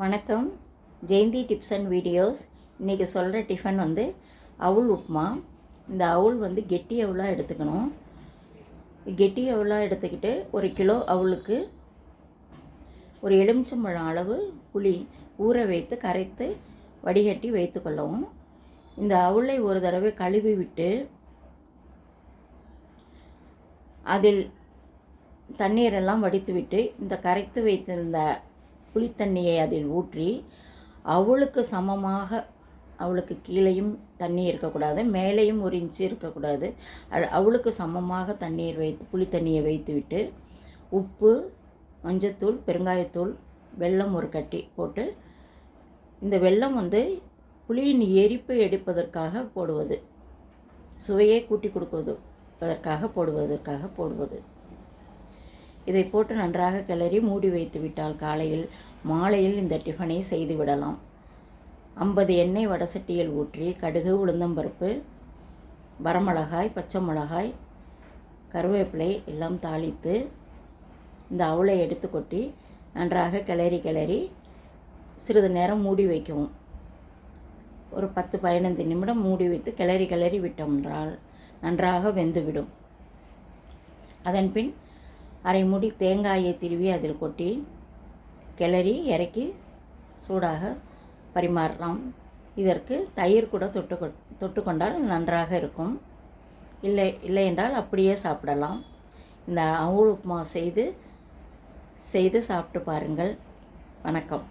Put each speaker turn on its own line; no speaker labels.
வணக்கம். Jayanthi tips and videos. இன்றைக்கி சொல்கிற டிஃபன் அவுள் உப்புமா. இந்த அவுள் கெட்டி அவுளாக எடுத்துக்கணும். கெட்டி அவுளாக எடுத்துக்கிட்டு 1 கிலோ அவுளுக்கு ஒரு எலுமிச்சம்பழம் அளவு புளி ஊற வைத்து கரைத்து வடிகட்டி வைத்து கொள்ளவும். இந்த அவுளை ஒரு தடவை கழுவி விட்டு அதில் தண்ணீரெல்லாம் வடித்துவிட்டு இந்த கரைத்து வைத்திருந்த புளித்தண்ணியை அதில் ஊற்றி அவளுக்கு சமமாக, அவளுக்கு கீழேயும் தண்ணி இருக்கக்கூடாது, மேலேயும் 1 இன்ச்சு இருக்கக்கூடாது, அவளுக்கு சமமாக தண்ணீர் வைத்து புளித்தண்ணியை வைத்துவிட்டு உப்பு, மஞ்சத்தூள், பெருங்காயத்தூள், வெல்லம் ஒரு கட்டி போட்டு, இந்த வெல்லம் புளியின் எரிப்பை எடுப்பதற்காக போடுவது, சுவையை கூட்டி கொடுப்பதற்காக போடுவது. இதை போட்டு நன்றாக கிளறி மூடி வைத்து விட்டால் மாலையில் இந்த டிஃபனை செய்து விடலாம். 50 எண்ணெய் வடசட்டியில் ஊற்றி கடுகு, உளுந்தம்பருப்பு, வரமிளகாய், பச்சை மிளகாய், கருவேப்பிலை எல்லாம் தாளித்து இந்த அவுளை எடுத்து கொட்டி நன்றாக கிளறி சிறிது நேரம் மூடி வைக்கவும். ஒரு 10-15 நிமிடம் மூடி வைத்து கிளறி விட்டோம்ன்றால் நன்றாக வெந்துவிடும். அதன்பின் அரை மூடி தேங்காயை திருவி அதில் கொட்டி கிளறி இறக்கி சூடாக பரிமாறலாம். இதற்கு தயிர் கூட தொட்டு கொண்டால் நன்றாக இருக்கும். இல்லை என்றால் அப்படியே சாப்பிடலாம். இந்த அவுள் உப்புமா செய்து சாப்பிட்டு பாருங்கள். வணக்கம்.